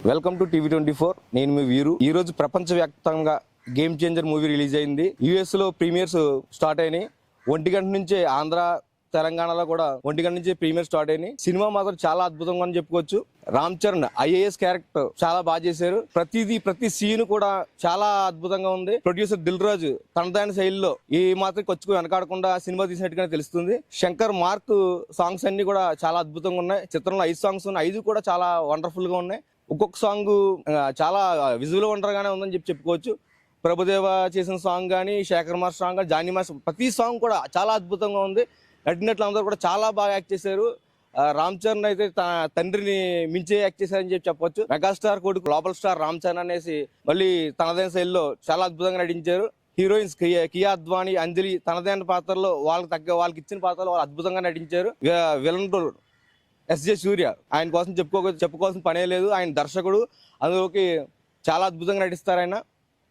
Welcome to టీవీ24. నేను మీ వీరు. ఈ రోజు ప్రపంచవ్యాప్తంగా గేమ్ చేంజర్ మూవీ రిలీజ్ అయింది. యుఎస్ లో ప్రీమియర్స్ స్టార్ట్ అయినాయి. 1 గంట నుంచే ఆంధ్ర తెలంగాణలో కూడా 1 గంట నుంచి ప్రీమియర్ స్టార్ట్ అయినాయి. సినిమా మాత్రం చాలా అద్భుతంగా అని చెప్పుకోవచ్చు. రామ్ చరణ్ ఐఏఎస్ క్యారెక్టర్ చాలా బాగా చేశారు. ప్రతి సీన్ కూడా చాలా అద్భుతంగా ఉంది. ప్రొడ్యూసర్ దిల్ రాజు తనదైన శైలిలో ఈ మాత్రం కొచ్చుకు వెనకాడకుండా సినిమా తీసినట్టుగానే తెలుస్తుంది. శంకర్ మార్క్ సాంగ్స్ అన్ని కూడా చాలా అద్భుతంగా ఉన్నాయి. చిత్రంలో 5 సాంగ్స్ ఉన్నాయి. 5 కూడా చాలా వండర్ఫుల్ గా ఉన్నాయి. ఒక్కొక్క సాంగ్ చాలా విజువల్ వండర్ గానే ఉందని చెప్పుకోవచ్చు. ప్రభుదేవ చేసిన సాంగ్ కానీ, శేఖర్ మాస్టర్ సాంగ్ కానీ, జానీ మాస్టర్ ప్రతి సాంగ్ కూడా చాలా అద్భుతంగా ఉంది. నటినట్లు అందరూ కూడా చాలా బాగా యాక్ట్ చేశారు. రామ్ చరణ్ అయితే తండ్రిని మించే యాక్ట్ చేశారని చెప్పొచ్చు. మెగాస్టార్ కొడుకు గ్లోబల్ స్టార్ రామ్ చరణ్ అనేసి మళ్ళీ తనదైన శైలిలో చాలా అద్భుతంగా నటించారు. హీరోయిన్స్ కియా అద్వానీ, అంజలి తనదైన పాత్రలో వాళ్ళకి ఇచ్చిన పాత్రలో వాళ్ళు అద్భుతంగా నటించారు. విలన్ రోల్ ఎస్జే సూర్య, ఆయన కోసం చెప్పుకోవాల్సిన పనే లేదు. ఆయన దర్శకుడు, అందులోకి చాలా అద్భుతంగా నటిస్తారు. ఆయన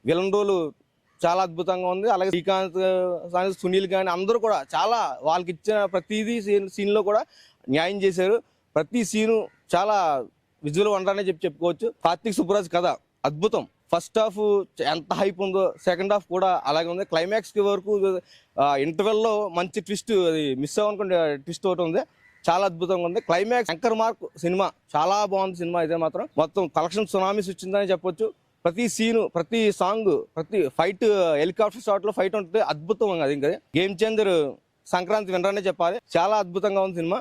విలన్ రోల్ చాలా అద్భుతంగా ఉంది. అలాగే శ్రీకాంత్, సునీల్ కానీ అందరూ కూడా చాలా వాళ్ళకి ఇచ్చిన ప్రతిదీ సీన్ లో కూడా న్యాయం చేశారు. ప్రతి సీను చాలా విజువల్ వండర్ అనే చెప్పుకోవచ్చు. కార్తీక్ సుబ్బరాజ్ కథ అద్భుతం. ఫస్ట్ హాఫ్ ఎంత హైప్ ఉందో సెకండ్ హాఫ్ కూడా అలాగే ఉంది. క్లైమాక్స్ వరకు ఇంటర్వెల్ లో మంచి ట్విస్ట్, అది మిస్ అవ్వనుకుంటే ట్విస్ట్ ఒకటి ఉంది. చాలా అద్భుతంగా ఉంది. క్లైమాక్స్ శంకర్ మార్క్ సినిమా చాలా బాగుంది. సినిమా అయితే మాత్రం మొత్తం కలెక్షన్ సునామీస్ వచ్చిందని చెప్పొచ్చు. ప్రతి సీను, ప్రతి సాంగ్, ప్రతి ఫైట్, హెలికాప్టర్ షాట్ లో ఫైట్ ఉంటుంది. అద్భుతం. అది ఇంకా గేమ్ చేంజర్ సంక్రాంతి వినరానే చెప్పాలి. చాలా అద్భుతంగా ఉంది సినిమా.